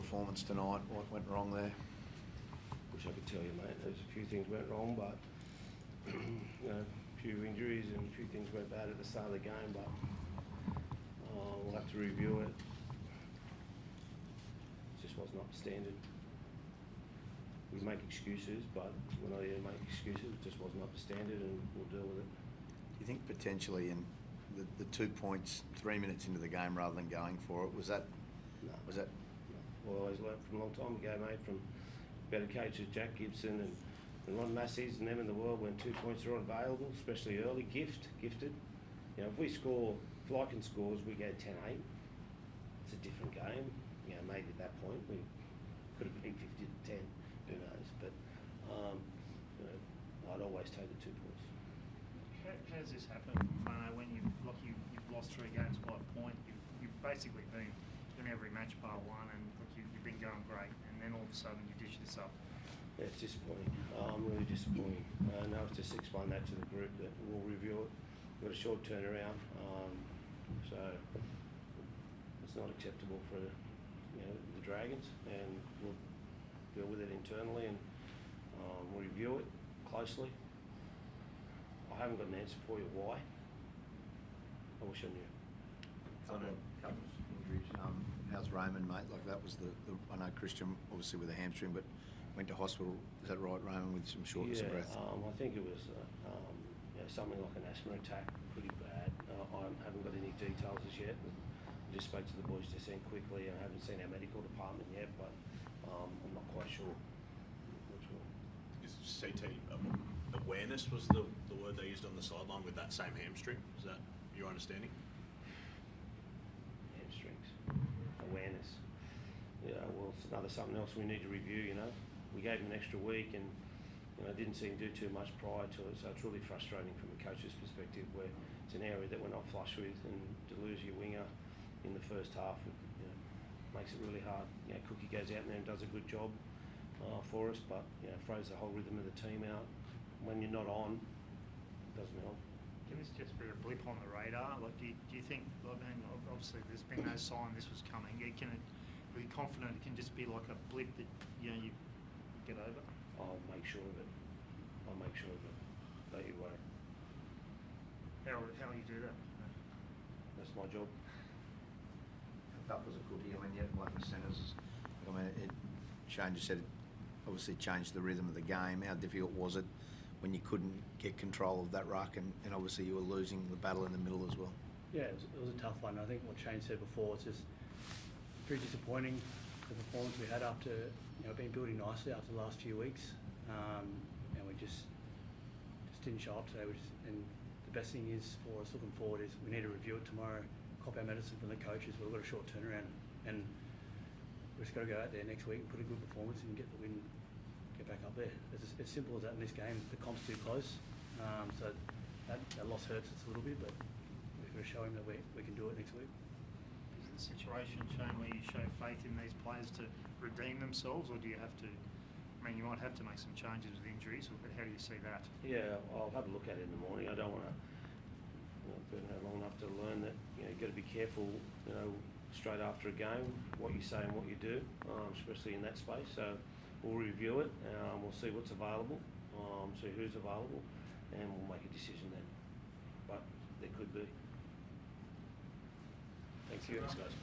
performance tonight? What went wrong there? Wish I could tell you, mate. There's a few things went wrong, but a few injuries and a few things went bad at the start of the game. But we'll have to review it. It just wasn't up to standard. We make excuses, but we're not here to make excuses. It just wasn't up to standard, and we'll deal with it. Do you think potentially in the 2 points 3 minutes into the game rather than going for it, was that? No. Was that? No. We always learnt from a long time ago, mate, from better coaches, Jack Gibson and Ron Massey's and them in the world, when 2 points are unavailable, especially early, gifted. You know, if we score, if Lycan scores, we go 10-8. It's a different game. You know, maybe at that point we could have been 50-10. Who knows? But you know, I'd always take the 2 points. How does this happen, Flanno, when you've lost 3 games by a point? You've basically been in every match bar one, and you've been going great, and then all of a sudden you dish this up. Yeah, it's disappointing. Really disappointing. Now it's just explain that to the group that we'll review it. We've got a short turnaround, so it's not acceptable for the Dragons, and we'll deal with it internally and review it closely. I haven't got an answer for you why. I wish I knew. Couple of injuries. How's Raymond, mate? Like that was the I know Christian obviously with a hamstring, but went to hospital. Is that right, Raymond, with some shortness of breath? I think it was something like an asthma attack, pretty bad. I haven't got any details as yet. I just spoke to the boys just then quickly, and I haven't seen our medical department yet, but I'm not quite sure which one. Is CT awareness was the word they used on the sideline with that same hamstring? Is that your understanding? Hamstrings, awareness. Yeah, well, it's something else we need to review. You know, we gave him an extra week, and didn't see him do too much prior to it. So it's really frustrating from a coach's perspective, where it's an area that we're not flush with, and to lose your winger in the first half, makes it really hard. Cookie goes out there and does a good job for us, but throws the whole rhythm of the team out. When you're not on, it doesn't help. Can this just be a blip on the radar? Like, do you think? I mean, obviously there's been no sign this was coming. Can it be confident it can just be like a blip that you get over? I'll make sure of it. Don't you worry. How will you do that? That's my job. That was a good year. I mean, yet one of the centres. I mean, Shane just said it obviously changed the rhythm of the game. How difficult was it when you couldn't get control of that ruck, and obviously you were losing the battle in the middle as well? Yeah, it was a tough one. I think what Shane said before, it's just pretty disappointing, the performance we had after been building nicely after the last few weeks, and we just didn't show up today. And the best thing is for us looking forward is we need to review it tomorrow, cop our medicine from the coaches. We've got a short turnaround, and we've just got to go out there next week and put a good performance and get the win, get back up there. It's as simple as that in this game. The comp's too close, so that loss hurts us a little bit, but we've got to show him that we can do it next week. Is it a situation, Shane, where you show faith in these players to redeem themselves, or do you have to? I mean, you might have to make some changes with injuries, but how do you see that? Yeah, I'll have a look at it in the morning. I don't want to been here long enough to learn that you've got to be careful, straight after a game, what you say and what you do, especially in that space. So we'll review it, we'll see what's available, see who's available, and we'll make a decision then. But there could be. Thanks, guys.